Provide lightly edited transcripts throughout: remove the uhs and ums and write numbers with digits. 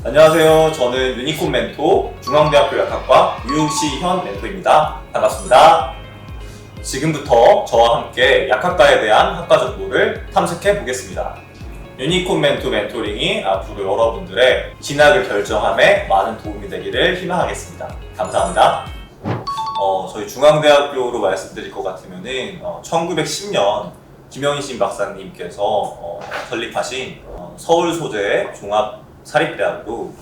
안녕하세요. 저는 유니콘 멘토 중앙대학교 약학과 유시현 멘토입니다. 반갑습니다. 지금부터 저와 함께 약학과에 대한 학과 정보를 탐색해 보겠습니다. 유니콘 멘토 멘토링이 앞으로 여러분들의 진학을 결정함에 많은 도움이 되기를 희망하겠습니다. 감사합니다. 저희 중앙대학교로 말씀드릴 것 같으면은 1910년 김영희신 박사님께서 설립하신 서울 소재의 종합 사립대학으로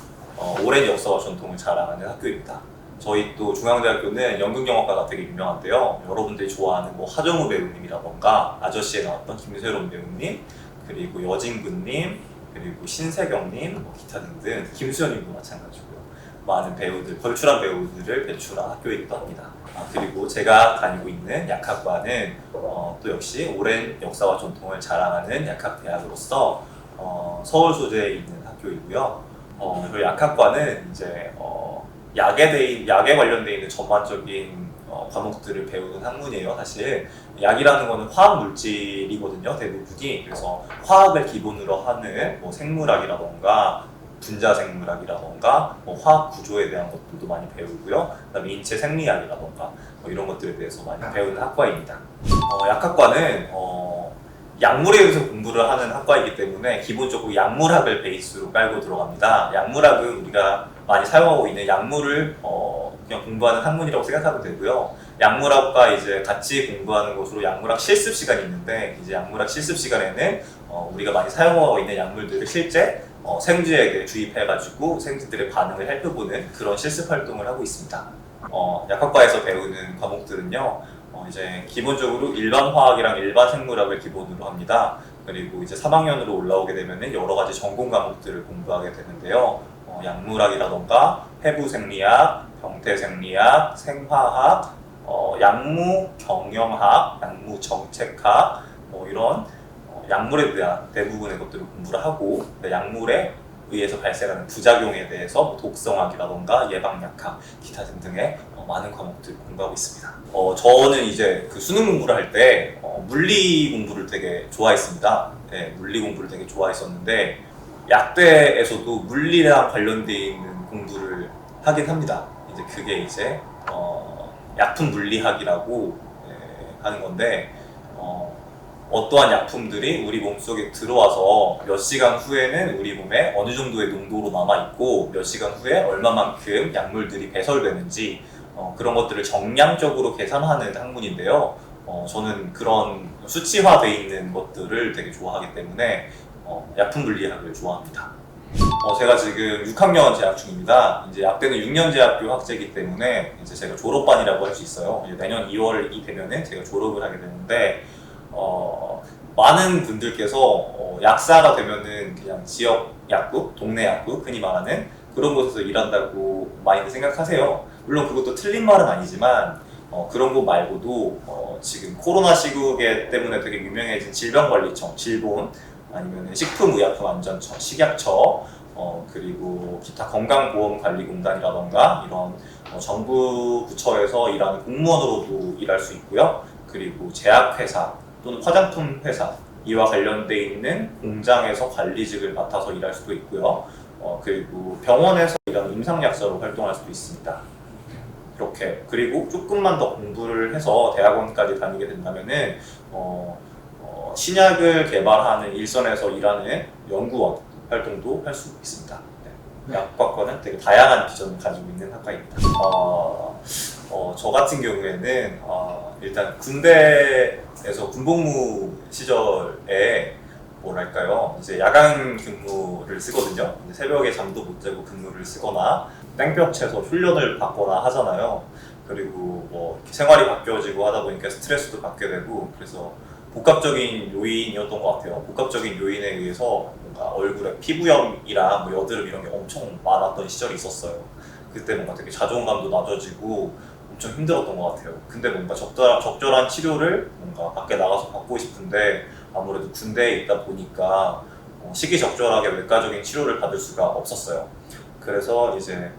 오랜 역사와 전통을 자랑하는 학교입니다. 저희 또 중앙대학교는 연극영화과가 되게 유명한데요. 여러분들이 좋아하는 하정우 배우님이라던가 아저씨에 나왔던 김세롬 배우님, 그리고 여진구님, 그리고 신세경님, 기타 등등, 김수현님도 마찬가지고요. 많은 배우들, 걸출한 배우들을 배출한 학교이기도 합니다. 그리고 제가 다니고 있는 약학과는 또 역시 오랜 역사와 전통을 자랑하는 약학대학으로서 서울 소재에 있는 학교이고요. 저희 약학과는 이제 약에 관련되어 있는 전반적인 과목들을 배우는 학문이에요. 사실 약이라는 거는 화학 물질이거든요, 대부분이. 그래서 화학을 기본으로 하는 생물학이라던가 분자 생물학이라던가 화학 구조에 대한 것들도 많이 배우고요. 그다음에 인체 생리학이라던가 이런 것들에 대해서 많이 배우는 학과입니다. 약학과는 약물에 대해서 공부를 하는 학과이기 때문에 기본적으로 약물학을 베이스로 깔고 들어갑니다. 약물학은 우리가 많이 사용하고 있는 약물을 그냥 공부하는 학문이라고 생각하면 되고요. 약물학과 이제 같이 공부하는 것으로 약물학 실습 시간이 있는데, 이제 약물학 실습 시간에는 우리가 많이 사용하고 있는 약물들을 실제 생쥐에게 주입해가지고 생쥐들의 반응을 살펴보는 그런 실습 활동을 하고 있습니다. 약학과에서 배우는 과목들은요. 이제 기본적으로 일반 화학이랑 일반 생물학을 기본으로 합니다. 그리고 이제 3학년으로 올라오게 되면은 여러 가지 전공 과목들을 공부하게 되는데요. 약물학이라던가 해부생리학, 병태생리학, 생화학, 약무 경영학, 약무 정책학, 이런 약물에 대한 대부분의 것들을 공부를 하고, 약물에 의해서 발생하는 부작용에 대해서 독성학이라던가 예방약학, 기타 등등의 많은 과목들을 공부하고 있습니다. 저는 이제 그 수능 공부를 할 때 물리 공부를 되게 좋아했습니다. 네, 물리 공부를 되게 좋아했었는데 약대에서도 물리랑 관련되어 있는 공부를 하긴 합니다. 이제 그게 이제 약품 물리학이라고 하는 건데, 어떠한 약품들이 우리 몸속에 들어와서 몇 시간 후에는 우리 몸에 어느 정도의 농도로 남아있고 몇 시간 후에 얼마만큼 약물들이 배설되는지 그런 것들을 정량적으로 계산하는 학문인데요. 저는 그런 수치화되어 있는 것들을 되게 좋아하기 때문에 약품 물리학을 좋아합니다. 제가 지금 6학년 재학 중입니다. 이제 약대는 6년제학교 학제이기 때문에 이제 제가 졸업반이라고 할 수 있어요. 이제 내년 2월이 되면은 제가 졸업을 하게 되는데, 많은 분들께서 약사가 되면은 그냥 지역 약국, 동네 약국, 흔히 말하는 그런 곳에서 일한다고 많이들 생각하세요. 물론 그것도 틀린 말은 아니지만 그런 거 말고도 지금 코로나 시국에 때문에 되게 유명해진 질병관리청, 질본, 아니면 식품의약품안전처, 식약처, 그리고 기타 건강보험관리공단이라던가 이런 정부 부처에서 일하는 공무원으로도 일할 수 있고요. 그리고 제약회사 또는 화장품 회사, 이와 관련돼 있는 공장에서 관리직을 맡아서 일할 수도 있고요. 그리고 병원에서 일하는 임상약사로 활동할 수도 있습니다. 이렇게. 그리고 조금만 더 공부를 해서 대학원까지 다니게 된다면은 신약을 개발하는 일선에서 일하는 연구원 활동도 할 수 있습니다. 네. 약학과는 되게 다양한 비전을 가지고 있는 학과입니다. 저 같은 경우에는 일단 군대에서 군복무 시절에 뭐랄까요, 이제 야간 근무를 쓰거든요. 새벽에 잠도 못 자고 근무를 쓰거나 땡볕 채서 훈련을 받거나 하잖아요. 그리고 생활이 바뀌어지고 하다 보니까 스트레스도 받게 되고, 그래서 복합적인 요인이었던 것 같아요. 복합적인 요인에 의해서 뭔가 얼굴에 피부염이랑 여드름 이런 게 엄청 많았던 시절이 있었어요. 그때 뭔가 되게 자존감도 낮아지고 엄청 힘들었던 것 같아요. 근데 뭔가 적절한 치료를 뭔가 밖에 나가서 받고 싶은데 아무래도 군대에 있다 보니까 시기적절하게 외과적인 치료를 받을 수가 없었어요. 그래서 이제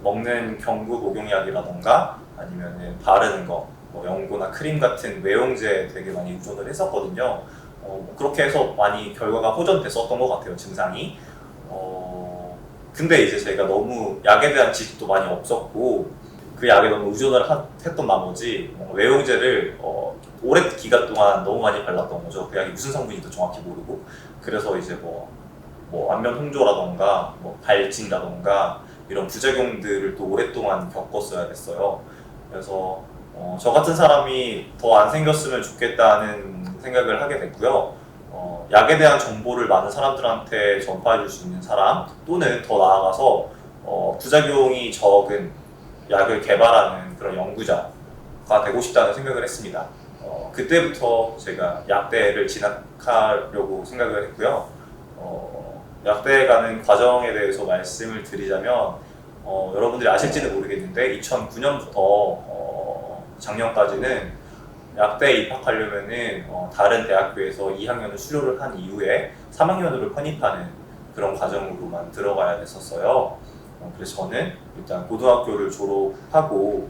먹는 경구 목용약이라던가 아니면 바르는 거, 연고나 크림 같은 외용제에 되게 많이 의존을 했었거든요. 그렇게 해서 많이 결과가 호전됐었던 것 같아요, 증상이. 근데 이제 제가 너무 약에 대한 지식도 많이 없었고 그 약에 너무 의존을 했던 나머지 외용제를 오랜 기간 동안 너무 많이 발랐던 거죠. 그 약이 무슨 성분인지도 정확히 모르고. 그래서 이제 안면 홍조라던가 발진이라던가 이런 부작용들을 또 오랫동안 겪었어야 됐어요. 그래서 저 같은 사람이 더 안 생겼으면 좋겠다는 생각을 하게 됐고요. 약에 대한 정보를 많은 사람들한테 전파해 줄 수 있는 사람, 또는 더 나아가서 부작용이 적은 약을 개발하는 그런 연구자가 되고 싶다는 생각을 했습니다. 그때부터 제가 약대를 진학하려고 생각을 했고요. 약대에 가는 과정에 대해서 말씀을 드리자면 여러분들이 아실지는 모르겠는데 2009년부터 작년까지는 약대에 입학하려면은 다른 대학교에서 2학년을 수료를 한 이후에 3학년으로 편입하는 그런 과정으로만 들어가야 됐었어요. 그래서 저는 일단 고등학교를 졸업하고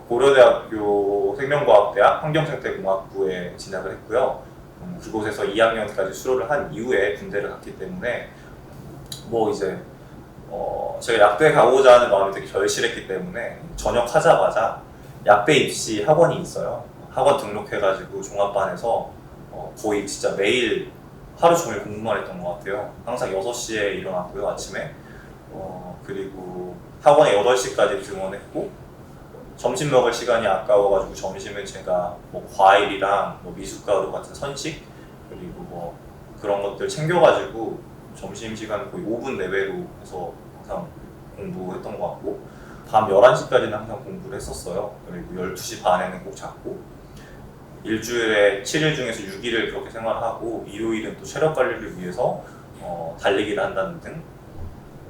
고려대학교 생명과학대학 환경생태공학부에 진학을 했고요. 그곳에서 2학년까지 수료를 한 이후에 군대를 갔기 때문에 이제 제가 약대에 가고자 하는 마음이 되게 절실했기 때문에 전역하자마자 약대 입시 학원이 있어요. 학원 등록해가지고 종합반에서 거의 진짜 매일 하루 종일 공부만 했던 것 같아요. 항상 6시에 일어났고요, 아침에. 그리고 학원에 8시까지 등원했고, 점심 먹을 시간이 아까워가지고 점심은 제가 과일이랑 미숫가루 같은 선식, 그리고 그런 것들 챙겨가지고 점심시간 거의 5분 내외로 해서 항상 공부했던 것 같고, 밤 11시까지는 항상 공부를 했었어요. 그리고 12시 반에는 꼭 잤고, 일주일에 7일 중에서 6일을 그렇게 생활하고, 일요일은 또 체력 관리를 위해서 달리기를 한다는 등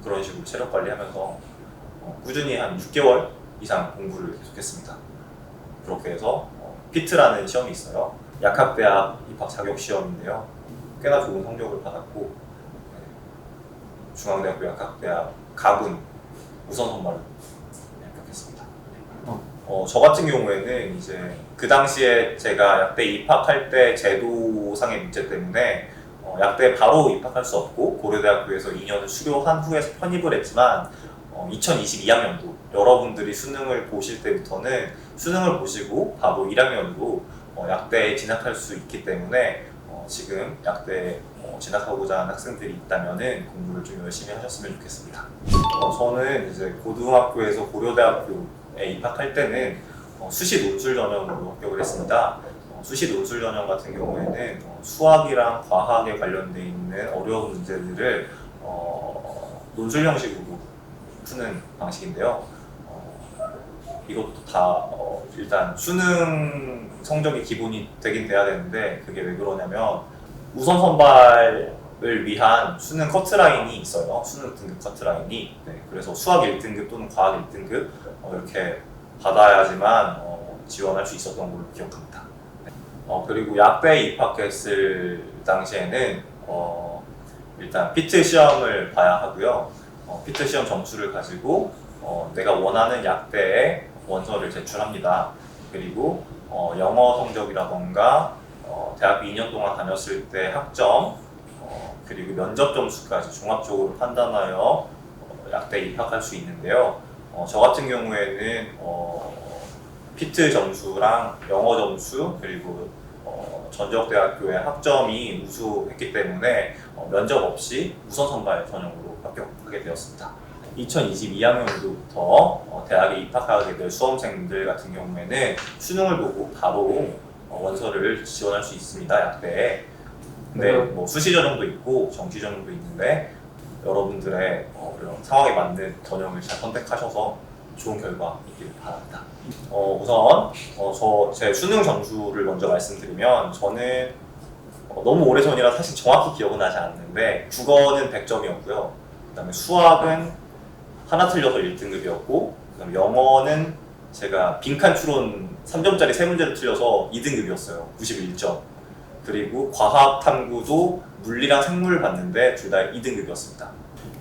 그런 식으로 체력 관리하면서 꾸준히 한 6개월 이상 공부를 계속했습니다. 그렇게 해서 피트라는 시험이 있어요. 약학대학 입학 자격 시험인데요. 꽤나 좋은 성적을 받았고, 중앙대학교 약학대학 가군 우선 선발로 합격했습니다. 저 같은 경우에는 이제 그 당시에 제가 약대 입학할 때 제도상의 문제 때문에 약대에 바로 입학할 수 없고 고려대학교에서 2년을 수료한 후에 편입을 했지만 2022학년도 여러분들이 수능을 보실 때부터는 수능을 보시고 바로 1학년으로 약대에 진학할 수 있기 때문에 지금 약대에 진학하고자 하는 학생들이 있다면은 공부를 좀 열심히 하셨으면 좋겠습니다. 저는 이제 고등학교에서 고려대학교에 입학할 때는 수시 논술 전형으로 합격을 했습니다. 수시 논술 전형 같은 경우에는 수학이랑 과학에 관련돼 있는 어려운 문제들을 논술 형식으로 푸는 방식인데요. 이것도 다 일단 수능 성적이 기본이 되긴 돼야 되는데, 그게 왜 그러냐면 우선 선발을 위한 수능 커트라인이 있어요. 수능 등급 커트라인이. 그래서 수학 1등급 또는 과학 1등급 이렇게 받아야지만 지원할 수 있었던 걸로 기억합니다. 그리고 약대에 입학했을 당시에는 일단 피트 시험을 봐야 하고요. 피트 시험 점수를 가지고 내가 원하는 약대에 원서를 제출합니다. 그리고 영어 성적이라던가 대학교 2년 동안 다녔을 때 학점, 그리고 면접 점수까지 종합적으로 판단하여 약대에 입학할 수 있는데요. 저 같은 경우에는 피트 점수랑 영어 점수, 그리고 전적대학교의 학점이 우수했기 때문에 면접 없이 우선 선발 전형으로 합격하게 되었습니다. 2022학년도부터 대학에 입학하게 될 수험생들 같은 경우에는 수능을 보고 바로 원서를 지원할 수 있습니다, 약대에. 근데 수시 전형도 있고 정시 전형도 있는데 여러분들의 그런 상황에 맞는 전형을 잘 선택하셔서 좋은 결과 있길 바랍니다. 우선 제 수능 점수를 먼저 말씀드리면, 저는 너무 오래전이라 사실 정확히 기억은 나지 않는데 국어는 100점이었고요. 그 다음에 수학은 하나 틀려서 1등급이었고, 그 다음에 영어는 제가 빈칸 추론 3점짜리 3문제를 틀려서 2등급이었어요. 91점. 그리고 과학 탐구도 물리랑 생물 봤는데 둘 다 2등급이었습니다.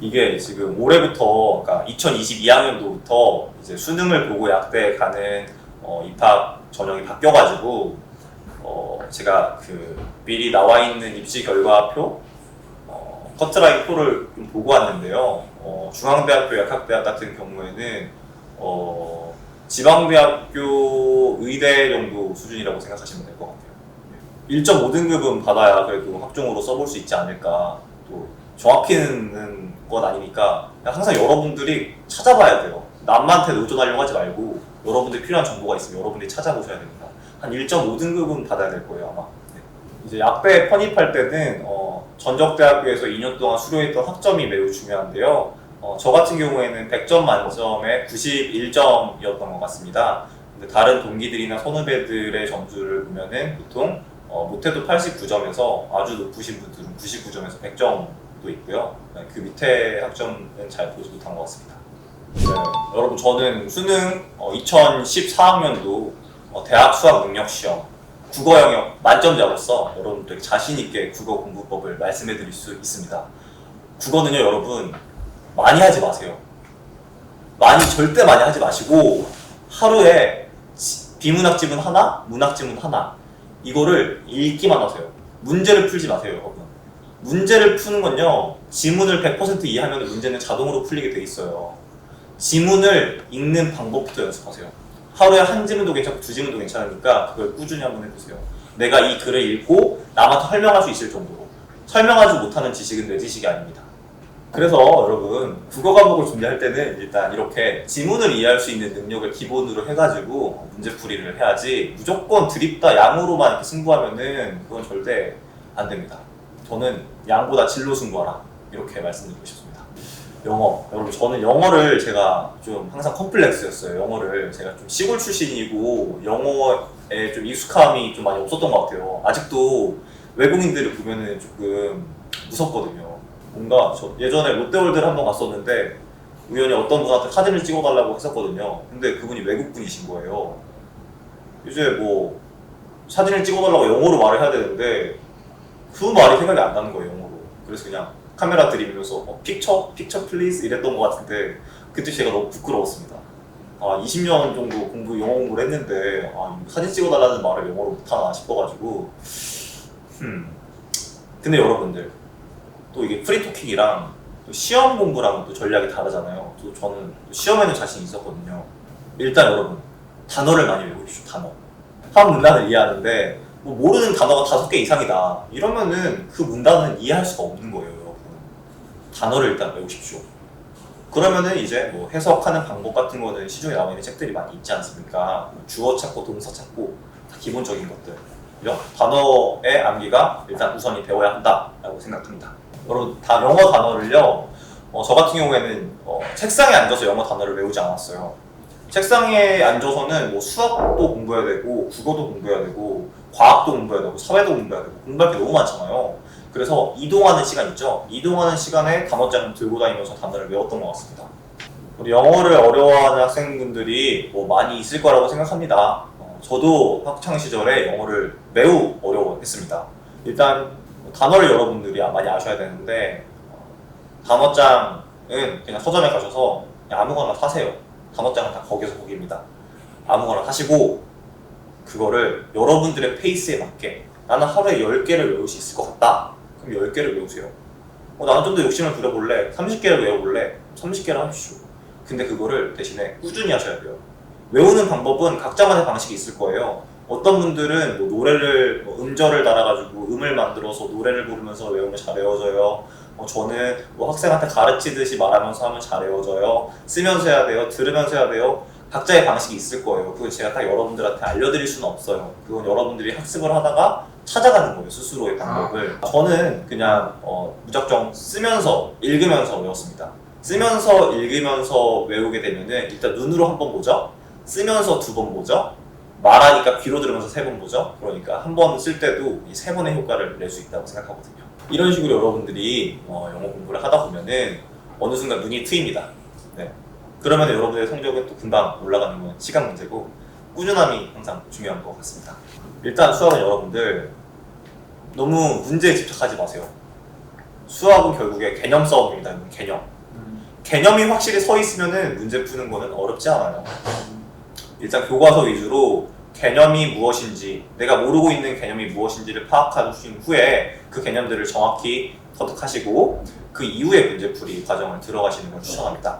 이게 지금 올해부터, 그러니까 2022학년도부터 이제 수능을 보고 약대에 가는 입학 전형이 바뀌어가지고 제가 미리 나와 있는 입시 결과표 커트라인 표를 좀 보고 왔는데요. 중앙대학교 약학대학 같은 경우에는 지방대학교 의대 정도 수준이라고 생각하시면 될 것 같아요. 1.5등급은 받아야 그래도 학종으로 써볼 수 있지 않을까. 또 정확히는 건 아니니까 항상 여러분들이 찾아봐야 돼요. 남한테 의존하려고 하지 말고 여러분들 필요한 정보가 있으면 여러분들이 찾아보셔야 됩니다. 한 1.5등급은 받아야 될 거예요, 아마. 네. 이제 약대 편입할 때는 전적대학교에서 2년 동안 수료했던 학점이 매우 중요한데요. 저 같은 경우에는 100점 만점에 91점이었던 것 같습니다. 근데 다른 동기들이나 선후배들의 점수를 보면은 보통 못해도 89점에서 아주 높으신 분들은 99점에서 100점도 있고요. 그 밑에 학점은 잘 보지 못한 것 같습니다. 네, 여러분 저는 수능 2014학년도 대학 수학 능력 시험 국어 영역 만점자로서 여러분들 자신 있게 국어 공부법을 말씀해 드릴 수 있습니다. 국어는요 여러분 많이 하지 마세요. 절대 많이 하지 마시고 하루에 비문학지문 하나, 문학지문 하나 이거를 읽기만 하세요. 문제를 풀지 마세요 여러분. 문제를 푸는 건요 지문을 100% 이해하면 문제는 자동으로 풀리게 돼 있어요. 지문을 읽는 방법부터 연습하세요. 하루에 한 지문도 괜찮고 두 지문도 괜찮으니까 그걸 꾸준히 한번 해보세요. 내가 이 글을 읽고 남한테 설명할 수 있을 정도로. 설명하지 못하는 지식은 내 지식이 아닙니다. 그래서 여러분 국어 과목을 준비할 때는 일단 이렇게 지문을 이해할 수 있는 능력을 기본으로 해가지고 문제풀이를 해야지 무조건 드립다 양으로만 이렇게 승부하면은 그건 절대 안 됩니다. 저는 양보다 질로 승부하라 이렇게 말씀드리고 싶습니다. 영어. 여러분 저는 영어를 제가 좀 항상 컴플렉스였어요. 영어를 제가 좀 시골 출신이고 영어에 좀 익숙함이 좀 많이 없었던 것 같아요. 아직도 외국인들을 보면은 조금 무섭거든요. 뭔가 저 예전에 롯데월드를 한번 갔었는데 우연히 어떤 분한테 사진을 찍어달라고 했었거든요. 근데 그분이 외국분이신 거예요. 이제 뭐 사진을 찍어달라고 영어로 말을 해야 되는데 그 말이 생각이 안 나는 거예요, 영어로. 그래서 그냥 카메라 들이밀면서 픽처 플리즈 이랬던 것 같은데 그때 제가 너무 부끄러웠습니다. 20년 정도 영어 공부를 했는데 사진 찍어달라는 말을 영어로 못하나 싶어가지고 근데 여러분들 또 이게 프리토킹이랑 또 시험 공부랑 또 전략이 다르잖아요. 또 저는 시험에는 자신이 있었거든요. 일단 여러분 단어를 많이 외우십시오. 단어. 한 문단을 이해하는데 뭐 모르는 단어가 5개 이상이다 이러면은 그 문단은 이해할 수가 없는 거예요. 여러분 단어를 일단 외우십시오. 그러면은 이제 뭐 해석하는 방법 같은 거는 시중에 나와 있는 책들이 많이 있지 않습니까? 주어 찾고 동사 찾고 다 기본적인 것들. 단어의 암기가 일단 우선이 되어야 한다라고 생각합니다. 여러분 영어 단어를요 저 같은 경우에는 책상에 앉아서 영어 단어를 외우지 않았어요. 책상에 앉아서는 뭐 수학도 공부해야 되고 국어도 공부해야 되고 과학도 공부해야 되고 사회도 공부해야 되고 공부할 게 너무 많잖아요. 그래서 이동하는 시간 있죠? 이동하는 시간에 단어장을 들고 다니면서 단어를 외웠던 것 같습니다. 우리 영어를 어려워하는 학생분들이 뭐 많이 있을 거라고 생각합니다. 저도 학창 시절에 영어를 매우 어려워했습니다. 일단 단어를 여러분들이 많이 아셔야 되는데 단어장은 그냥 서점에 가셔서 그냥 아무거나 사세요. 단어장은 다 거기서 거기입니다. 아무거나 사시고 그거를 여러분들의 페이스에 맞게 나는 하루에 10개를 외울 수 있을 것 같다. 그럼 10개를 외우세요. 나는 좀 더 욕심을 부려볼래? 30개를 외워볼래? 30개를 하십시오. 근데 그거를 대신에 꾸준히 하셔야 돼요. 외우는 방법은 각자만의 방식이 있을 거예요. 어떤 분들은 뭐 노래를 음절을 달아가지고 음을 만들어서 노래를 부르면서 외우면 잘 외워져요. 저는 뭐 학생한테 가르치듯이 말하면서 하면 잘 외워져요. 쓰면서 해야 돼요. 들으면서 해야 돼요. 각자의 방식이 있을 거예요. 그걸 제가 딱 여러분들한테 알려드릴 수는 없어요. 그건 여러분들이 학습을 하다가 찾아가는 거예요. 스스로의 방법을. 저는 그냥 무작정 쓰면서 읽으면서 외웠습니다. 쓰면서 읽으면서 외우게 되면은 일단 눈으로 한 번 보죠. 쓰면서 2번 보죠. 말하니까 귀로 들으면서 3번 보죠. 그러니까 한 번 쓸 때도 이 3번의 효과를 낼 수 있다고 생각하거든요. 이런 식으로 여러분들이 영어 공부를 하다 보면은 어느 순간 눈이 트입니다. 네. 그러면 여러분들의 성적은 또 금방 올라가는 건 시간 문제고 꾸준함이 항상 중요한 것 같습니다. 일단 수학은 여러분들 너무 문제에 집착하지 마세요. 수학은 결국에 개념 싸움입니다. 개념. 개념이 확실히 서 있으면은 문제 푸는 거는 어렵지 않아요. 일단 교과서 위주로 개념이 무엇인지, 내가 모르고 있는 개념이 무엇인지를 파악하신 후에 그 개념들을 정확히 터득하시고 그 이후에 문제풀이 과정을 들어가시는 걸 추천합니다.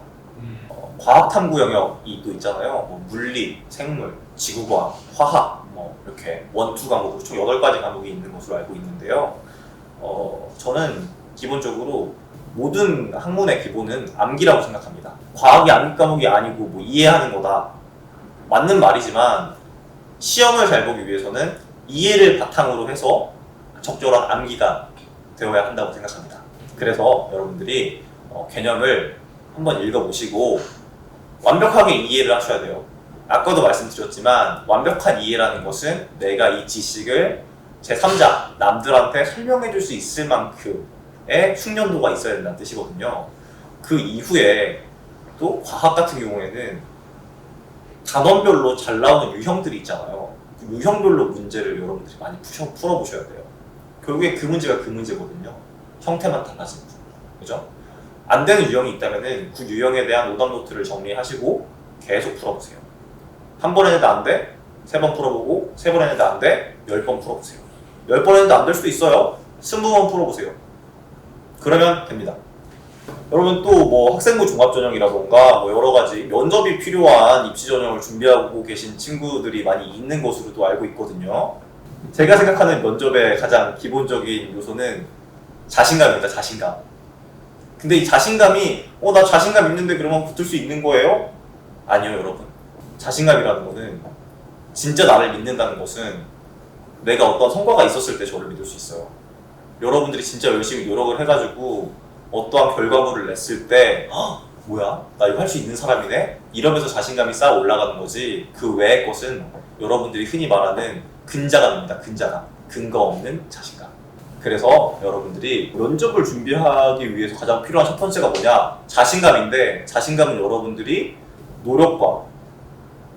과학탐구 영역이 또 있잖아요. 뭐 물리, 생물, 지구과학, 화학 이렇게 원투 과목으로 총 8가지 과목이 있는 것으로 알고 있는데요. 저는 기본적으로 모든 학문의 기본은 암기라고 생각합니다. 과학이 암기 과목이 아니고 뭐 이해하는 거다. 맞는 말이지만 시험을 잘 보기 위해서는 이해를 바탕으로 해서 적절한 암기가 되어야 한다고 생각합니다. 그래서 여러분들이 개념을 한번 읽어보시고 완벽하게 이해를 하셔야 돼요. 아까도 말씀드렸지만 완벽한 이해라는 것은 내가 이 지식을 제3자, 남들한테 설명해 줄 수 있을 만큼의 숙련도가 있어야 된다는 뜻이거든요. 그 이후에 또 과학 같은 경우에는 단원별로 잘 나오는 유형들이 있잖아요. 그 유형별로 문제를 여러분들이 많이 풀어보셔야 돼요. 결국에 그 문제가 그 문제거든요. 형태만 달라진 거. 그죠? 안 되는 유형이 있다면은 그 유형에 대한 오답 노트를 정리하시고 계속 풀어보세요. 한 번 했는데 안 돼? 3번 풀어보고 3번 했는데 안 돼? 10번 풀어보세요. 10번 했는데 안 될 수도 있어요. 20번 풀어보세요. 그러면 됩니다. 여러분 또 뭐 학생부 종합전형이라던가 뭐 여러 가지 면접이 필요한 입시전형을 준비하고 계신 친구들이 많이 있는 것으로도 알고 있거든요. 제가 생각하는 면접의 가장 기본적인 요소는 자신감입니다. 자신감. 근데 이 자신감이 나 자신감 있는데 그러면 붙을 수 있는 거예요? 아니요, 여러분. 자신감이라는 거는 진짜 나를 믿는다는 것은 내가 어떤 성과가 있었을 때 저를 믿을 수 있어요. 여러분들이 진짜 열심히 노력을 해가지고 어떠한 결과물을 냈을 때 뭐야? 나 이거 할 수 있는 사람이네? 이러면서 자신감이 쌓아 올라가는 거지 그 외의 것은 여러분들이 흔히 말하는 근자감입니다. 근자감. 근거 없는 자신감. 그래서 여러분들이 면접을 준비하기 위해서 가장 필요한 첫 번째가 뭐냐? 자신감인데 자신감은 여러분들이 노력과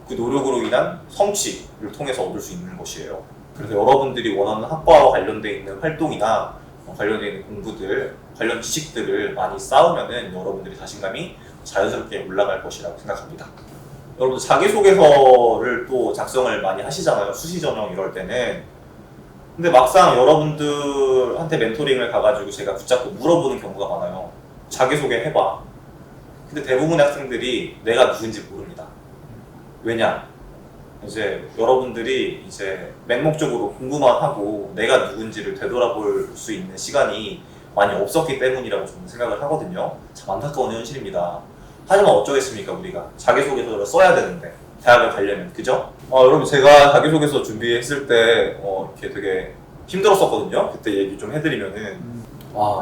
그 노력으로 인한 성취를 통해서 얻을 수 있는 것이에요. 그래서 여러분들이 원하는 학과와 관련되어 있는 활동이나 관련되어 있는 공부들, 관련 지식들을 많이 쌓으면은 여러분들이 자신감이 자연스럽게 올라갈 것이라고 생각합니다. 여러분 자기소개서를 또 작성을 많이 하시잖아요. 수시전형 이럴 때는. 근데 막상 여러분들한테 멘토링을 가가지고 제가 붙잡고 물어보는 경우가 많아요. 자기소개 해봐. 근데 대부분의 학생들이 내가 누군지 모릅니다. 왜냐? 이제 여러분들이 이제 맹목적으로 공부만 하고 내가 누군지를 되돌아볼 수 있는 시간이 많이 없었기 때문이라고 저는 생각을 하거든요. 참 안타까운 현실입니다. 하지만 어쩌겠습니까, 우리가. 자기소개서를 써야 되는데, 대학을 가려면, 그죠? 여러분, 제가 자기소개서 준비했을 때, 이렇게 되게 힘들었었거든요. 그때 얘기 좀 해드리면은.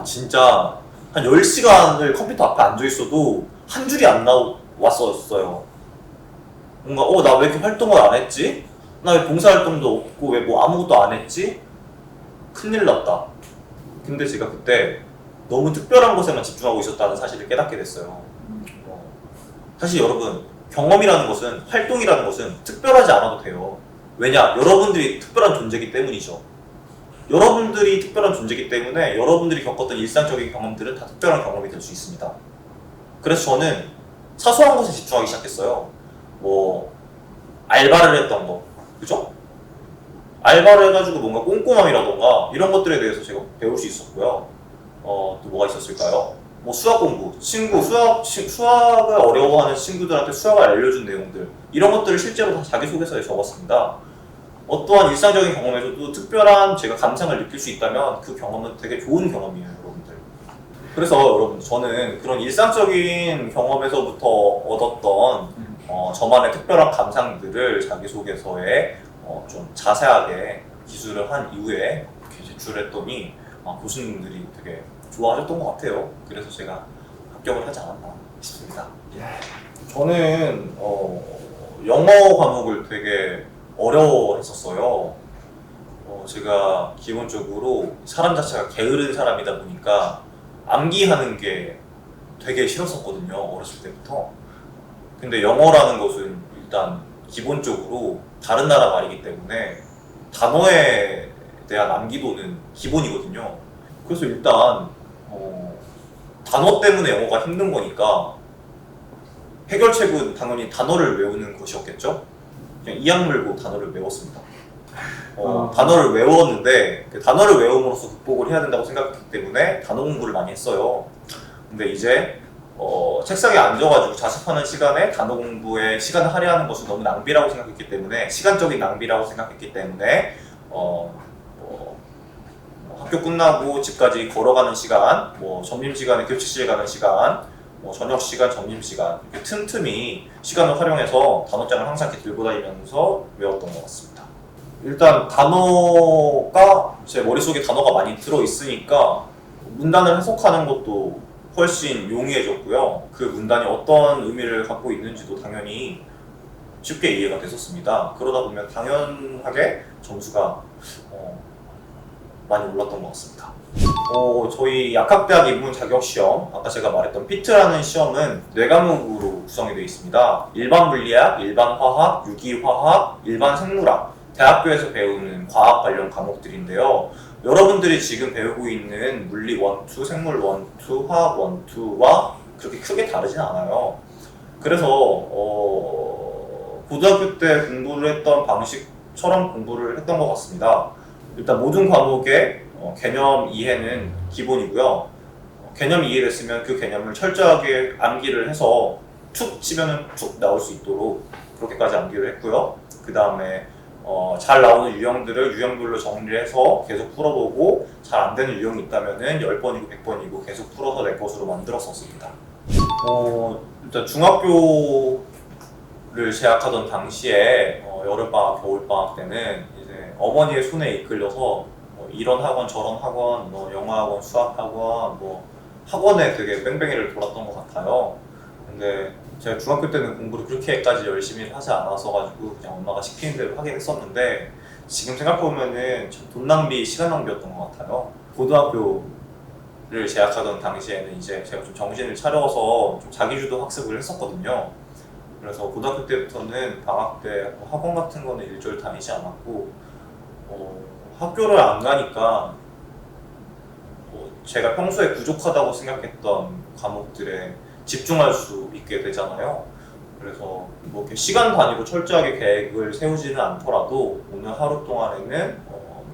진짜, 한 10시간을 컴퓨터 앞에 앉아있어도 한 줄이 안 나왔었어요. 뭔가, 나 왜 이렇게 활동을 안 했지? 나 왜 봉사활동도 없고, 왜 뭐 아무것도 안 했지? 큰일 났다. 근데 제가 그때 너무 특별한 것에만 집중하고 있었다는 사실을 깨닫게 됐어요. 사실 여러분, 경험이라는 것은, 활동이라는 것은 특별하지 않아도 돼요. 왜냐? 여러분들이 특별한 존재이기 때문이죠. 여러분들이 특별한 존재이기 때문에 여러분들이 겪었던 일상적인 경험들은 다 특별한 경험이 될 수 있습니다. 그래서 저는 사소한 것에 집중하기 시작했어요. 뭐 알바를 했던 거, 그죠? 알바를 해가지고 뭔가 꼼꼼함이라던가 이런 것들에 대해서 제가 배울 수 있었고요. 또 뭐가 있었을까요? 뭐 수학 공부, 수학을 어려워하는 친구들한테 수학을 알려준 내용들, 이런 것들을 실제로 다 자기소개서에 적었습니다. 어떠한 일상적인 경험에서도 특별한 제가 감상을 느낄 수 있다면 그 경험은 되게 좋은 경험이에요, 여러분들. 그래서 여러분, 저는 그런 일상적인 경험에서부터 얻었던 저만의 특별한 감상들을 자기소개서에 좀 자세하게 기술을 한 이후에 이렇게 제출했더니 교수님들이 되게 좋아하셨던 것 같아요. 그래서 제가 합격을 하지 않았나 싶습니다. 저는 영어 과목을 되게 어려워했었어요. 제가 기본적으로 사람 자체가 게으른 사람이다 보니까 암기하는 게 되게 싫었었거든요, 어렸을 때부터. 근데 영어라는 것은 일단 기본적으로 다른 나라 말이기 때문에 단어에 대한 암기도는 기본이거든요. 그래서 일단 단어 때문에 영어가 힘든 거니까 해결책은 당연히 단어를 외우는 것이었겠죠? 그냥 이악 물고 단어를 외웠습니다. 단어를 외웠는데 그 단어를 외움으로써 극복을 해야 된다고 생각했기 때문에 단어 공부를 많이 했어요. 근데 이제 책상에 앉아가지고 자습하는 시간에 단어 공부에 시간을 할애하는 것은 너무 낭비라고 생각했기 때문에 시간적인 낭비라고 생각했기 때문에 학교 끝나고 집까지 걸어가는 시간, 점심시간에 교실실 가는 시간, 저녁 시간, 점심 시간 이렇게 틈틈이 시간을 활용해서 단어장을 항상 이렇게 들고 다니면서 외웠던 것 같습니다. 일단 단어가 제 머릿속에 단어가 많이 들어있으니까 문단을 해석하는 것도 훨씬 용이해졌고요. 그 문단이 어떤 의미를 갖고 있는지도 당연히 쉽게 이해가 됐었습니다. 그러다 보면 당연하게 점수가 많이 올랐던 것 같습니다. 저희 약학대학 입문 자격시험, 아까 제가 말했던 피트라는 시험은 4과목으로 구성이 되어 있습니다. 일반 물리학, 일반 화학, 유기화학, 일반 생물학, 대학교에서 배우는 과학 관련 과목들인데요. 여러분들이 지금 배우고 있는 물리 1, 2, 생물 1, 2, 화학 1, 2와 그렇게 크게 다르진 않아요. 그래서 고등학교 때 공부를 했던 방식처럼 공부를 했던 것 같습니다. 일단 모든 과목의 개념 이해는 기본이고요. 개념 이해됐으면 그 개념을 철저하게 암기를 해서 툭 치면은 툭 나올 수 있도록 그렇게까지 암기를 했고요. 그 다음에 잘 나오는 유형들을 유형별로 정리해서 계속 풀어보고 잘 안 되는 유형이 있다면은 10번이고 100번이고 계속 풀어서 내 것으로 만들었었습니다. 일단 중학교를 재학하던 당시에 여름방학, 겨울방학 때는 이제 어머니의 손에 이끌려서 이런 학원, 저런 학원, 영어학원, 수학학원, 학원에 되게 뺑뺑이를 돌았던 것 같아요. 근데 제가 중학교 때는 공부를 그렇게까지 열심히 하지 않아서 가지고 그냥 엄마가 시키는 대로 하긴 했었는데 지금 생각해보면은 참 돈 낭비, 시간 낭비였던 것 같아요. 고등학교를 재학하던 당시에는 이제 제가 좀 정신을 차려서 좀 자기주도 학습을 했었거든요. 그래서 고등학교 때부터는 방학 때 학원 같은 거는 일절 다니지 않았고 학교를 안 가니까 제가 평소에 부족하다고 생각했던 과목들에 집중할 수 있게 되잖아요. 그래서 이렇게 시간 단위로 철저하게 계획을 세우지는 않더라도 오늘 하루 동안에는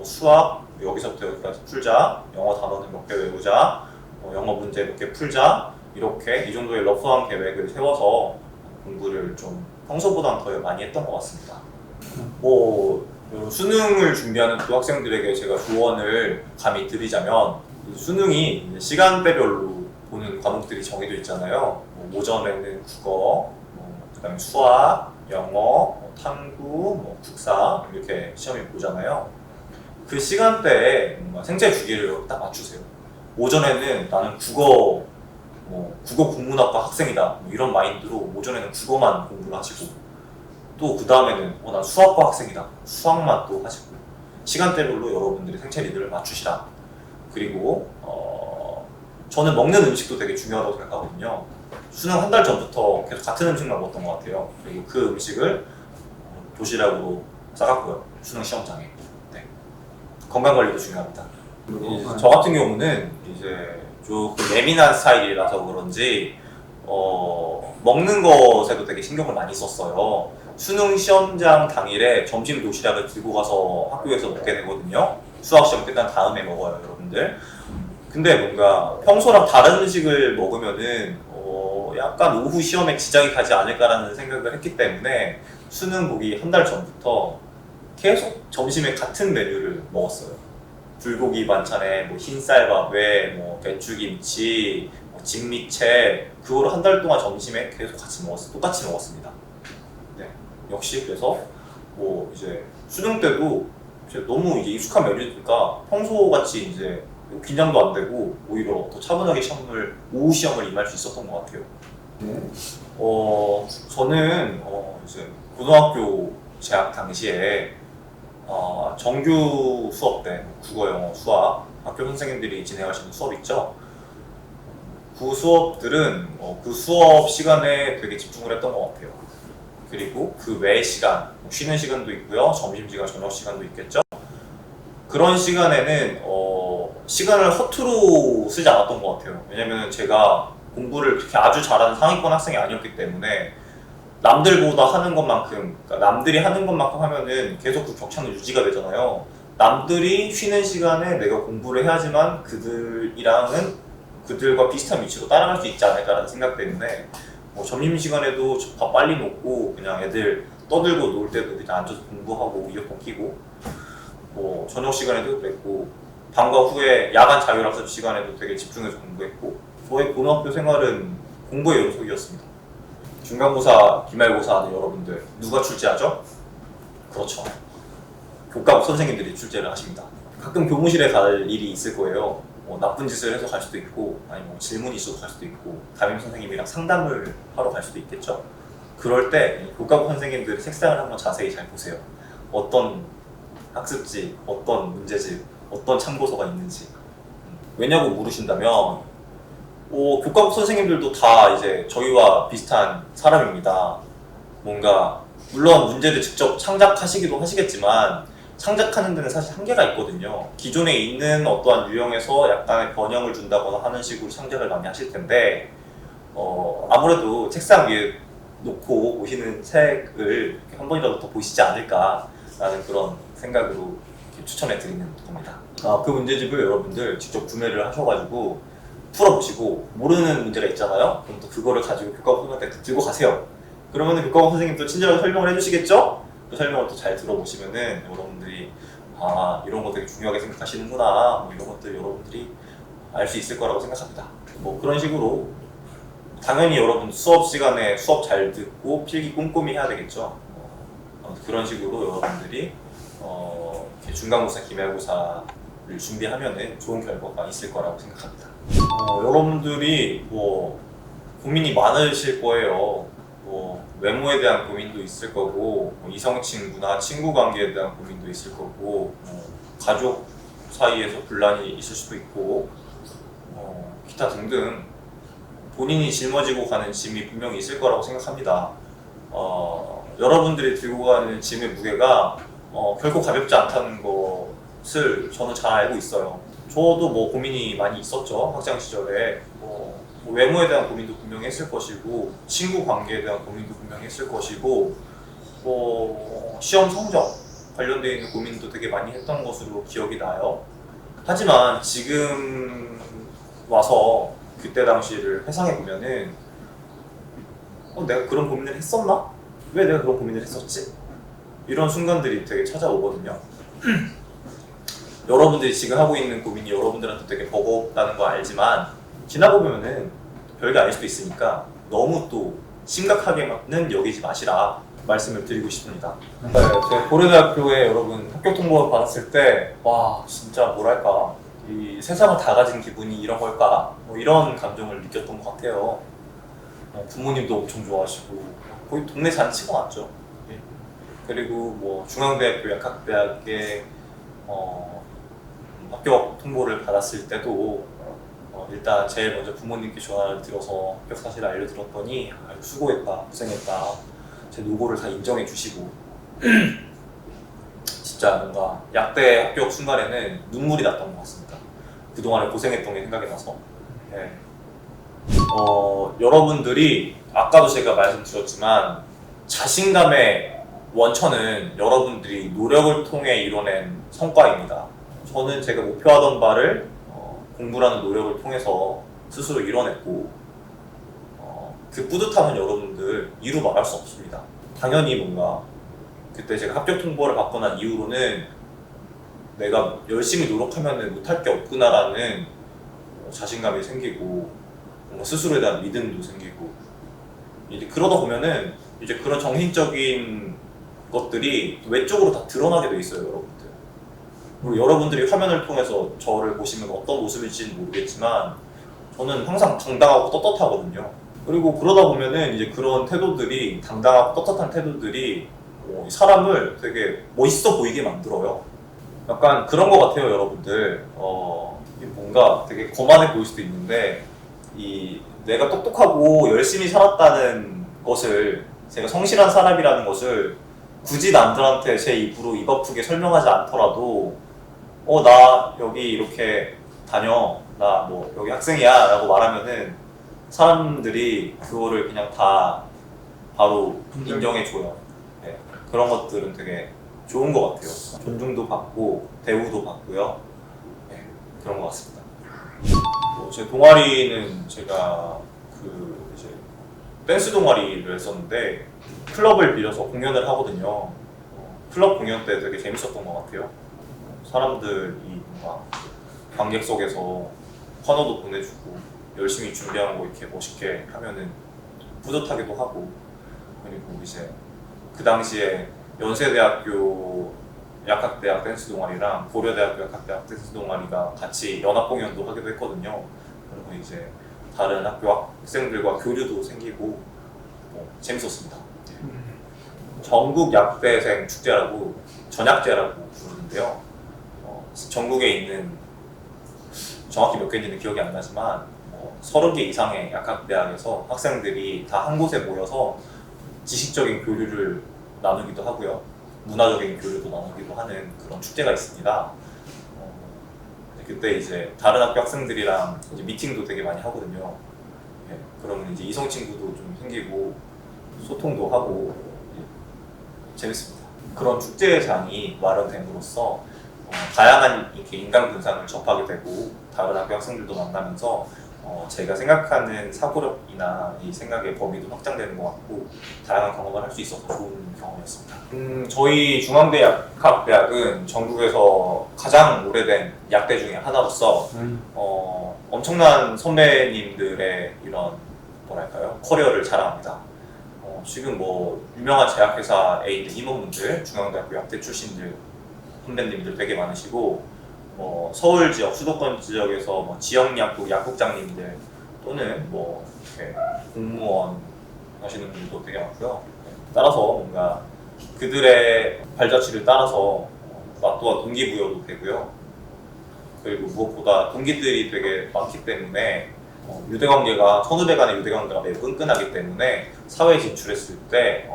수학 여기서부터 여기까지 풀자, 영어 단어는 몇 개 외우자, 영어 문제 몇 개 풀자 이렇게 이 정도의 러프한 계획을 세워서 공부를 좀 평소보다는 더 많이 했던 것 같습니다. 수능을 준비하는 또 학생들에게 제가 조언을 감히 드리자면 수능이 시간대별로 보는 과목들이 정해져 있잖아요. 오전에는 국어, 그다음에 수학, 영어, 탐구, 국사 이렇게 시험이 보잖아요. 그 시간대에 뭔가 생체 주기를 딱 맞추세요. 오전에는 나는 국어 국문학과 학생이다 이런 마인드로 오전에는 국어만 공부를 하시고 또 그 다음에는 난 수학과 학생이다 수학만 또 하시고 시간대별로 여러분들이 생체 리드를 맞추시라. 그리고 저는 먹는 음식도 되게 중요하다고 생각하거든요. 수능 한 달 전부터 계속 같은 음식만 먹었던 것 같아요. 그리고 그 음식을 도시락으로 싸갔고요. 수능 시험장에. 네. 건강관리도 중요합니다. 저 같은 경우는 이제 조금 예민한 스타일이라서 그런지 먹는 것에도 되게 신경을 많이 썼어요. 수능 시험장 당일에 점심 도시락을 들고 가서 학교에서 먹게 되거든요. 수학 시험 끝난 다음에 먹어요, 여러분들. 근데 뭔가 평소랑 다른 음식을 먹으면은 약간 오후 시험에 지장이 가지 않을까라는 생각을 했기 때문에 수능 보기 한 달 전부터 계속 점심에 같은 메뉴를 먹었어요. 불고기 반찬에 흰쌀밥에 배추김치, 진미채 그거를 한 달 동안 점심에 계속 똑같이 먹었습니다. 네. 역시 그래서 이제 수능 때도 이제 너무 이제 익숙한 메뉴니까 평소 같이 이제 긴장도 안 되고 오히려 더 차분하게 오후 시험을 임할 수 있었던 것 같아요. 저는 이제 고등학교 재학 당시에 정규 수업 때 국어, 영어, 수학 학교 선생님들이 진행하시는 수업 있죠? 그 수업들은 그 수업 시간에 되게 집중을 했던 것 같아요. 그리고 그 외의 시간, 쉬는 시간도 있고요. 점심시간, 저녁 시간도 있겠죠? 그런 시간에는 시간을 허투루 쓰지 않았던 것 같아요. 왜냐면 제가 공부를 그렇게 아주 잘하는 상위권 학생이 아니었기 때문에 남들보다 하는 것만큼, 그러니까 남들이 하는 것만큼 하면은 계속 그 격차는 유지가 되잖아요. 남들이 쉬는 시간에 내가 공부를 해야지만 그들과 비슷한 위치로 따라갈 수 있지 않을까라는 생각 때문에 뭐 점심시간에도 밥 빨리 먹고 그냥 애들 떠들고 놀 때도 그냥 앉아서 공부하고 이어폰 끼고, 뭐 저녁 시간에도 그랬고, 방과 후에 야간 자율학습 시간에도 되게 집중해서 공부했고, 저의 고등학교 생활은 공부의 연속이었습니다. 중간고사, 기말고사 하는 여러분들 누가 출제하죠? 그렇죠. 교과목 선생님들이 출제를 하십니다. 가끔 교무실에 갈 일이 있을 거예요. 뭐 나쁜 짓을 해서 갈 수도 있고, 아니면 뭐 질문이 있어서 갈 수도 있고, 담임 선생님이랑 상담을 하러 갈 수도 있겠죠. 그럴 때 교과목 선생님들의 책상을 한번 자세히 잘 보세요. 어떤 학습지, 어떤 문제집, 어떤 참고서가 있는지. 왜냐고 물으신다면, 교과목 선생님들도 다 이제 저희와 비슷한 사람입니다. 뭔가 물론 문제를 직접 창작하시기도 하시겠지만 창작하는 데는 사실 한계가 있거든요. 기존에 있는 어떠한 유형에서 약간의 변형을 준다거나 하는 식으로 창작을 많이 하실 텐데, 아무래도 책상 위에 놓고 오시는 책을 한 번이라도 더 보시지 않을까라는 그런 생각으로 추천해 드리는 겁니다. 그 문제집을 여러분들 직접 구매를 하셔가지고 풀어보시고, 모르는 문제가 있잖아요? 그럼 또 그거를 가지고 교과목 선생님한테 들고 가세요. 그러면 교과목 선생님도 친절하게 설명을 해주시겠죠? 그 설명을 또 잘 들어보시면은 여러분들이 이런 거 되게 중요하게 생각하시는구나, 뭐 이런 것들 여러분들이 알 수 있을 거라고 생각합니다. 뭐 그런 식으로 당연히 여러분 수업 시간에 수업 잘 듣고 필기 꼼꼼히 해야 되겠죠. 그런 식으로 여러분들이 이렇게 중간고사, 기말고사를 준비하면은 좋은 결과가 있을 거라고 생각합니다. 여러분들이 뭐 고민이 많으실 거예요. 뭐 외모에 대한 고민도 있을 거고, 뭐 이성친구나 친구 관계에 대한 고민도 있을 거고, 가족 사이에서 분란이 있을 수도 있고, 기타 등등 본인이 짊어지고 가는 짐이 분명히 있을 거라고 생각합니다. 여러분들이 들고 가는 짐의 무게가 결코 가볍지 않다는 것을 저는 잘 알고 있어요. 저도 뭐 고민이 많이 있었죠. 학창 시절에 뭐 외모에 대한 고민도 분명히 했을 것이고, 친구 관계에 대한 고민도 분명히 했을 것이고, 뭐 시험 성적 관련되어 있는 고민도 되게 많이 했던 것으로 기억이 나요. 하지만 지금 와서 그때 당시를 회상해 보면은 내가 그런 고민을 했었나? 왜 내가 그런 고민을 했었지? 이런 순간들이 되게 찾아오거든요. 여러분들이 지금 하고 있는 고민이 여러분들한테 되게 버겁다는 거 알지만 지나고 보면은 별게 아닐 수도 있으니까 너무 또 심각하게는 여기지 마시라 말씀을 드리고 싶습니다. 네, 제가 고려대학교에 여러분 합격 통보를 받았을 때 와, 진짜 뭐랄까, 이 세상을 다 가진 기분이 이런 걸까? 뭐 이런 감정을 느꼈던 것 같아요. 부모님도 엄청 좋아하시고 거의 동네 잔치가 왔죠. 그리고 뭐 중앙대학교 약학대학에 합격 통보를 받았을 때도 일단 제일 먼저 부모님께 전화를 드려서 합격 사실을 알려드렸더니 수고했다, 고생했다, 제 노고를 다 인정해 주시고 진짜 뭔가 약대 합격 순간에는 눈물이 났던 것 같습니다. 그동안에 고생했던 게 생각이 나서. 네. 여러분들이 아까도 제가 말씀드렸지만 자신감의 원천은 여러분들이 노력을 통해 이뤄낸 성과입니다. 저는 제가 목표하던 바를 공부라는 노력을 통해서 스스로 이뤄냈고, 그 뿌듯함은 여러분들 이루 말할 수 없습니다. 당연히 뭔가 그때 제가 합격 통보를 받고 난 이후로는 내가 열심히 노력하면 못할 게 없구나라는 자신감이 생기고, 뭔가 스스로에 대한 믿음도 생기고, 이제 그러다 보면은 이제 그런 정신적인 것들이 외적으로 다 드러나게 돼 있어요, 여러분들. 그리고 여러분들이 화면을 통해서 저를 보시면 어떤 모습일지는 모르겠지만 저는 항상 당당하고 떳떳하거든요. 그리고 그러다 보면은 이제 그런 태도들이, 당당하고 떳떳한 태도들이 사람을 되게 멋있어 보이게 만들어요. 약간 그런 것 같아요, 여러분들. 뭔가 되게 거만해 보일 수도 있는데, 내가 똑똑하고 열심히 살았다는 것을, 제가 성실한 사람이라는 것을 굳이 남들한테 제 입으로 입 아프게 설명하지 않더라도 나 여기 이렇게 다녀, 나 뭐 여기 학생이야 라고 말하면은 사람들이 그거를 그냥 다 바로 인정해줘요. 네, 그런 것들은 되게 좋은 것 같아요. 존중도 받고 대우도 받고요. 네, 그런 것 같습니다. 제 동아리는 제가 이제 댄스 동아리를 했었는데 클럽을 빌려서 공연을 하거든요. 클럽 공연 때 되게 재밌었던 것 같아요. 사람들이 뭔가 관객석에서 환호도 보내주고 열심히 준비한 거 이렇게 멋있게 하면은 뿌듯하기도 하고, 그리고 이제 그 당시에 연세대학교 약학대학 댄스 동아리랑 고려대학교 약학대학 댄스 동아리가 같이 연합 공연도 하기도 했거든요. 그리고 이제 다른 학교 학생들과 교류도 생기고 재밌었습니다. 전국 약대생 축제라고 전약제라고 부르는데요. 전국에 있는 정확히 몇 개인지는 기억이 안 나지만 30개 이상의 약학대학에서 학생들이 다 한 곳에 모여서 지식적인 교류를 나누기도 하고요. 문화적인 교류도 나누기도 하는 그런 축제가 있습니다. 그때 이제 다른 학교 학생들이랑 이제 미팅도 되게 많이 하거든요. 예, 그러면 이제 이성 친구도 좀 생기고 소통도 하고 재밌습니다. 그런 축제장이 마련됨으로써 다양한 이렇게 인간 군상을 접하게 되고 다른 학교 학생들도 만나면서 제가 생각하는 사고력이나 이 생각의 범위도 확장되는 것 같고 다양한 경험을 할 수 있어서 좋은 경험이었습니다. 저희 중앙대약학대학은 전국에서 가장 오래된 약대 중에 하나로서 엄청난 선배님들의 이런 뭐랄까요 커리어를 자랑합니다. 지금 유명한 제약회사에 있는 임원분들, 중앙대학교 약대 출신들 선배님들 되게 많으시고 서울 지역, 수도권 지역에서 지역약국 약국장님들 또는 이렇게 공무원 하시는 분들도 되게 많고요. 따라서 뭔가 그들의 발자취를 따라서 또한 동기부여도 되고요. 그리고 무엇보다 동기들이 되게 많기 때문에 유대관계가 선후배 간의 유대관계가 매우 끈끈하기 때문에 사회에 진출했을 때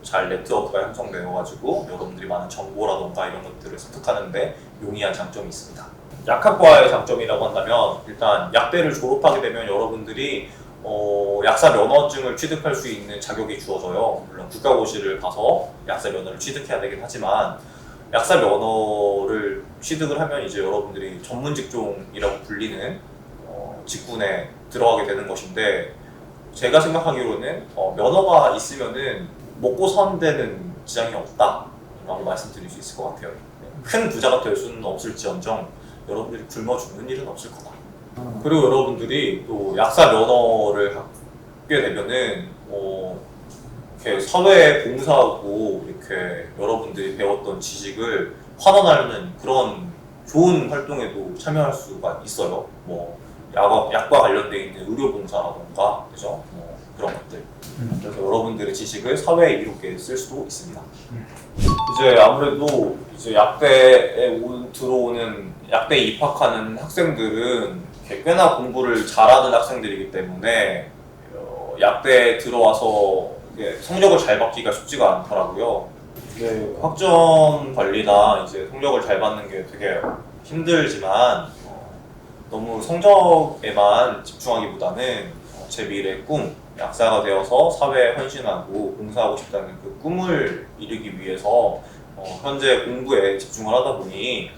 잘 네트워크가 형성되어가지고 여러분들이 많은 정보라던가 이런 것들을 습득하는데 용이한 장점이 있습니다. 약학과의 장점이라고 한다면 일단 약대를 졸업하게 되면 여러분들이 약사 면허증을 취득할 수 있는 자격이 주어져요. 물론 국가고시를 가서 약사 면허를 취득해야 되긴 하지만 약사 면허를 취득을 하면 이제 여러분들이 전문 직종이라고 불리는 직군에 들어가게 되는 것인데 제가 생각하기로는 면허가 있으면은 먹고 사는 데는 지장이 없다라고 말씀드릴 수 있을 것 같아요. 큰 부자가 될 수는 없을지언정 여러분들이 굶어 죽는 일은 없을 거다. 그리고 여러분들이 또 약사 면허를 갖게 되면은 이렇게 사회에 봉사하고 이렇게 여러분들이 배웠던 지식을 환원하는 그런 좋은 활동에도 참여할 수가 있어요. 약과 관련되어 있는 의료봉사라던가, 그죠? 그런 것들. 그래서 여러분들의 지식을 사회에 이롭게 쓸 수도 있습니다. 이제 아무래도 이제 약대에 들어오는 약대에 입학하는 학생들은 꽤나 공부를 잘하는 학생들이기 때문에 약대에 들어와서 성적을 잘 받기가 쉽지가 않더라고요. 학점 관리나 이제 성적을 잘 받는 게 되게 힘들지만 너무 성적에만 집중하기보다는 제 미래의 꿈, 약사가 되어서 사회에 헌신하고 봉사하고 싶다는 그 꿈을 이루기 위해서 현재 공부에 집중을 하다 보니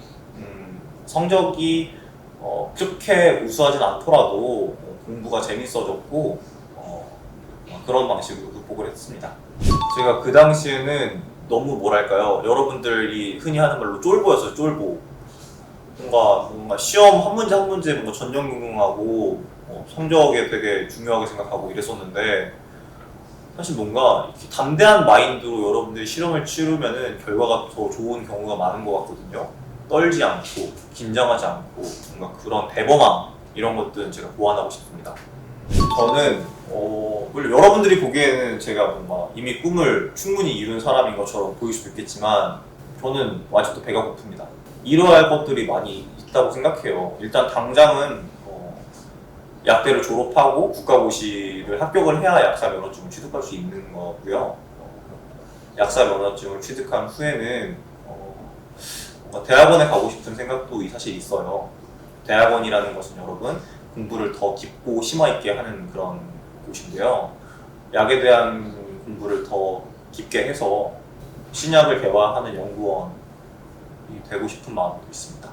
성적이 그렇게 우수하진 않더라도 공부가 재밌어졌고 그런 방식으로 극복을 했습니다. 제가 그 당시에는 너무 뭐랄까요, 여러분들이 흔히 하는 말로 쫄보였어요. 쫄보. 뭔가 시험 한 문제 한 문제 뭔가 전전긍긍하고 성적에 되게 중요하게 생각하고 이랬었는데 사실 뭔가 이렇게 담대한 마인드로 여러분들이 실험을 치르면은 결과가 더 좋은 경우가 많은 것 같거든요. 떨지 않고 긴장하지 않고 뭔가 그런 대범함 이런 것들은 제가 보완하고 싶습니다. 저는 물론 여러분들이 보기에는 제가 뭔가 이미 꿈을 충분히 이룬 사람인 것처럼 보일 수도 있겠지만 저는 아직도 배가 고픕니다. 이뤄야 할 것들이 많이 있다고 생각해요. 일단 당장은 약대를 졸업하고 국가고시를 합격을 해야 약사 면허증을 취득할 수 있는 거고요. 약사 면허증을 취득한 후에는 뭔가 대학원에 가고 싶은 생각도 사실 있어요. 대학원이라는 것은 여러분 공부를 더 깊고 심화 있게 하는 그런 곳인데요. 약에 대한 공부를 더 깊게 해서 신약을 개발하는 연구원이 되고 싶은 마음도 있습니다.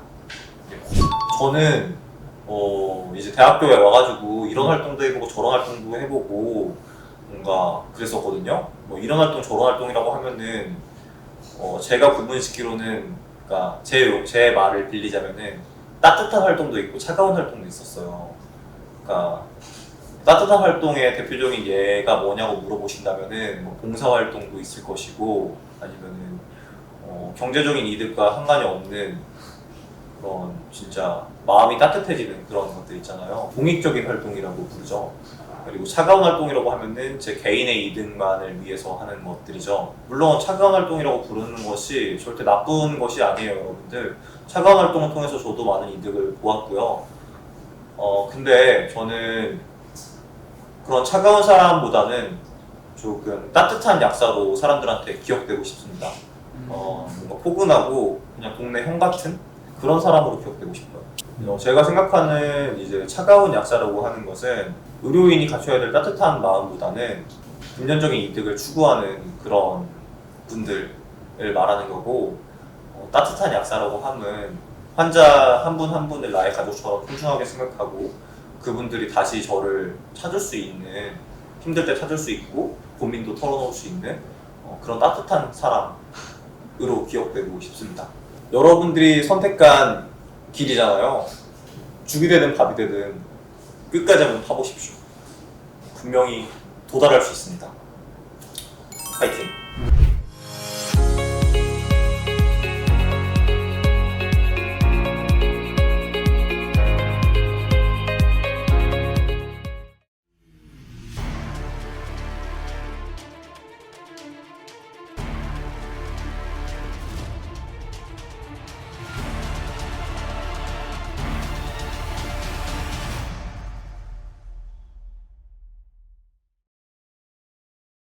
저는 이제 대학교에 와가지고 이런 활동도 해보고 저런 활동도 해보고 뭔가 그랬었거든요. 뭐 이런 활동 저런 활동이라고 하면은 제가 구분시키로는 그러니까 제 말을 빌리자면은 따뜻한 활동도 있고 차가운 활동도 있었어요. 그러니까 따뜻한 활동의 대표적인 예가 뭐냐고 물어보신다면은 뭐 봉사활동도 있을 것이고 아니면은 경제적인 이득과 상관이 없는 그런 진짜 마음이 따뜻해지는 그런 것들 있잖아요. 공익적인 활동이라고 부르죠. 그리고 차가운 활동이라고 하면은 제 개인의 이득만을 위해서 하는 것들이죠. 물론 차가운 활동이라고 부르는 것이 절대 나쁜 것이 아니에요, 여러분들. 차가운 활동을 통해서 저도 많은 이득을 보았고요. 근데 저는 그런 차가운 사람보다는 조금 따뜻한 약사로 사람들한테 기억되고 싶습니다. 뭔가 포근하고 그냥 동네 형 같은 그런 사람으로 기억되고 싶어요. 제가 생각하는 이제 차가운 약사라고 하는 것은 의료인이 갖춰야 될 따뜻한 마음보다는 금전적인 이득을 추구하는 그런 분들을 말하는 거고, 따뜻한 약사라고 함은 환자 한 분 한 분을 나의 가족처럼 소중하게 생각하고 그분들이 다시 저를 찾을 수 있는, 힘들 때 찾을 수 있고 고민도 털어놓을 수 있는 그런 따뜻한 사람으로 기억되고 싶습니다. 여러분들이 선택한 길이잖아요. 죽이 되든 밥이 되든 끝까지 한번 파보십시오. 분명히 도달할 수 있습니다. 파이팅!